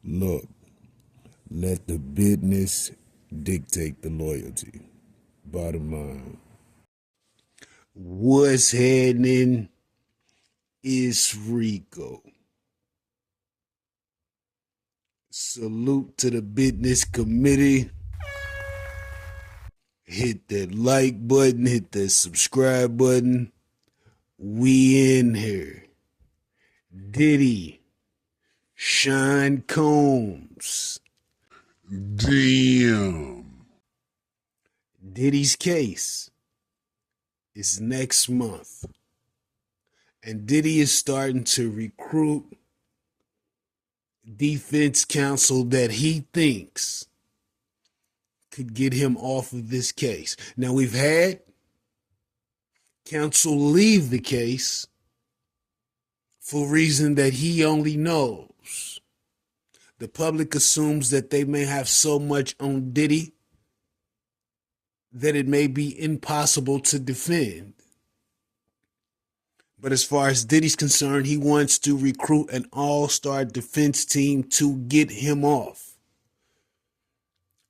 Look, let the business dictate the loyalty. Bottom line. What's happening is Rico. Salute to the business committee. Hit that like button, hit that subscribe button. We in here. Diddy, Sean Combs. Damn. Diddy's case is next month. And Diddy is starting to recruit defense counsel that he thinks could get him off of this case. Now, we've had counsel leave the case for a reason that he only knows. The public assumes that they may have so much on Diddy that it may be impossible to defend. But as far as Diddy's concerned, he wants to recruit an all-star defense team to get him off.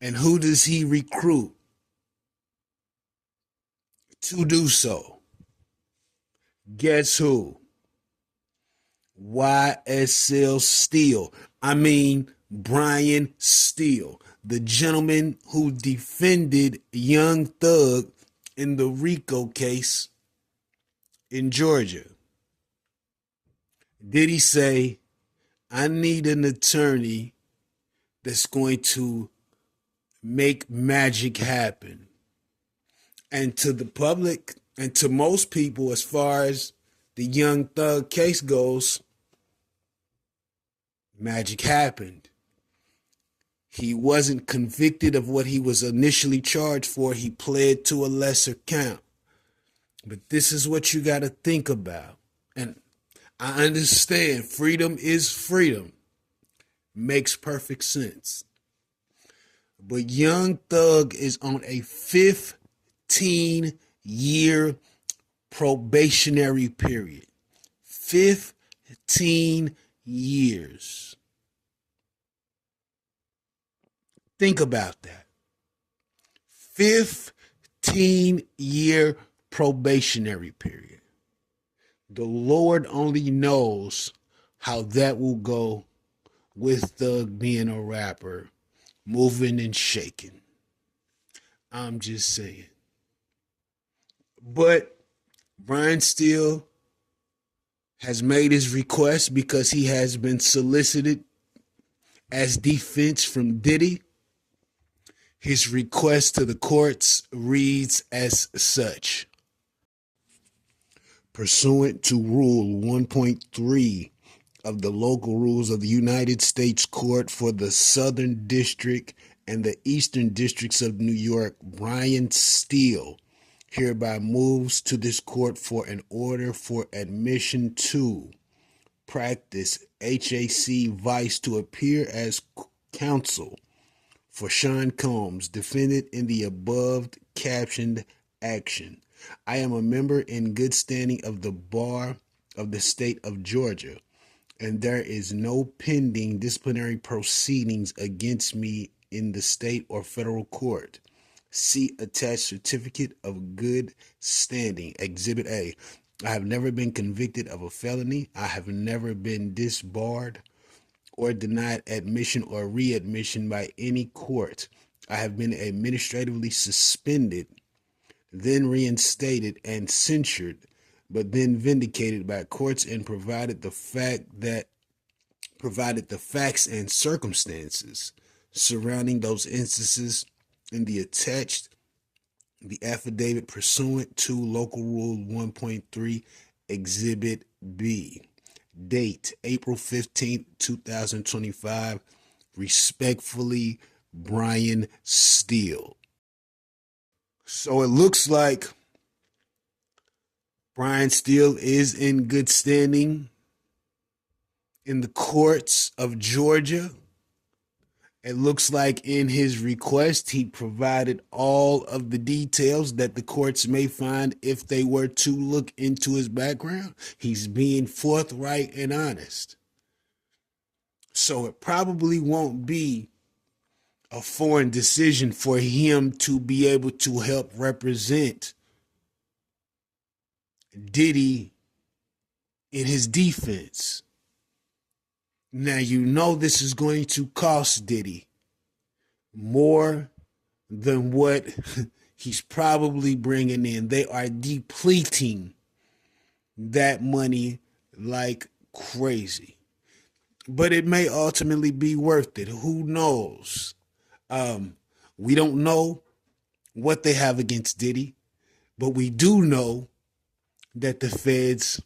And who does he recruit to do so? Guess who? Ysl Steele. I mean, Brian Steele, the gentleman who defended Young Thug in the Rico case in Georgia. Did he say, I need an attorney that's going to make magic happen? And to the public and to most people, as far as the Young Thug case goes, magic happened. He wasn't convicted of what he was initially charged for. He pled to a lesser count. But this is what you got to think about. And I understand freedom is freedom. Makes perfect sense. But Young Thug is on a 15-year probationary period. 15 years. Think about that. 15-year probationary period. The Lord only knows how that will go with Thug being a rapper, moving and shaking. I'm just saying. But Brian Steele has made his request because he has been solicited as defense from Diddy. His request to the courts reads as such. Pursuant to Rule 1.3 of the local rules of the United States Court for the Southern District and the Eastern Districts of New York, Brian Steele hereby moves to this court for an order for admission to practice HAC Vice to appear as counsel for Sean Combs, defendant in the above captioned action. I am a member in good standing of the Bar of the State of Georgia, and there is no pending disciplinary proceedings against me in the state or federal court. See attached certificate of good standing, Exhibit A. I have never been convicted of a felony. I have never been disbarred or denied admission or readmission by any court. I have been administratively suspended, then reinstated and censured, but then vindicated by courts and provided the facts and circumstances surrounding those instances in the attached the affidavit pursuant to Local Rule 1.3, Exhibit B. Date, April 15th, 2025. Respectfully, Brian Steele. So it looks like Brian Steele is in good standing in the courts of Georgia. It looks like in his request, he provided all of the details that the courts may find if they were to look into his background. He's being forthright and honest. So it probably won't be a foreign decision for him to be able to help represent Diddy in his defense. Now, you know this is going to cost Diddy more than what he's probably bringing in. They are depleting that money like crazy. But it may ultimately be worth it. Who knows? We don't know what they have against Diddy, but we do know that the feds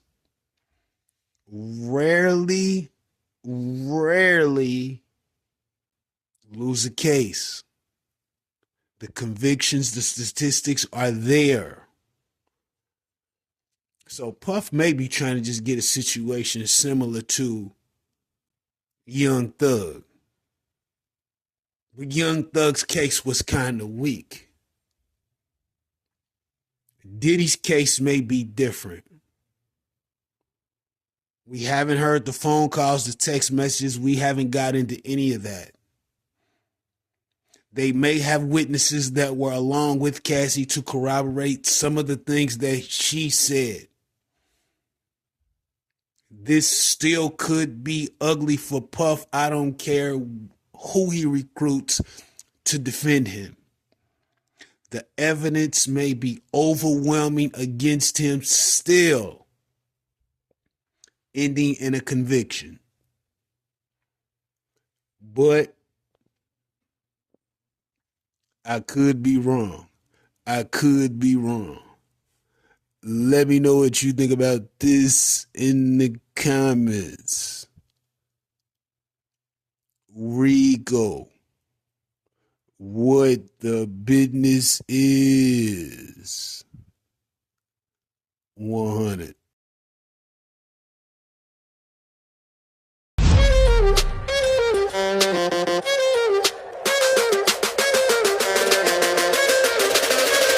rarely lose a case. The convictions, the statistics are there. So Puff may be trying to just get a situation similar to Young Thug. But Young Thug's case was kind of weak. Diddy's case may be different. We haven't heard the phone calls, the text messages. We haven't got into any of that. They may have witnesses that were along with Cassie to corroborate some of the things that she said. This still could be ugly for Puff. I don't care who he recruits to defend him. The evidence may be overwhelming against him, still ending in a conviction. But I could be wrong. I could be wrong. Let me know what you think about this in the comments. Rico, what the business is. 100.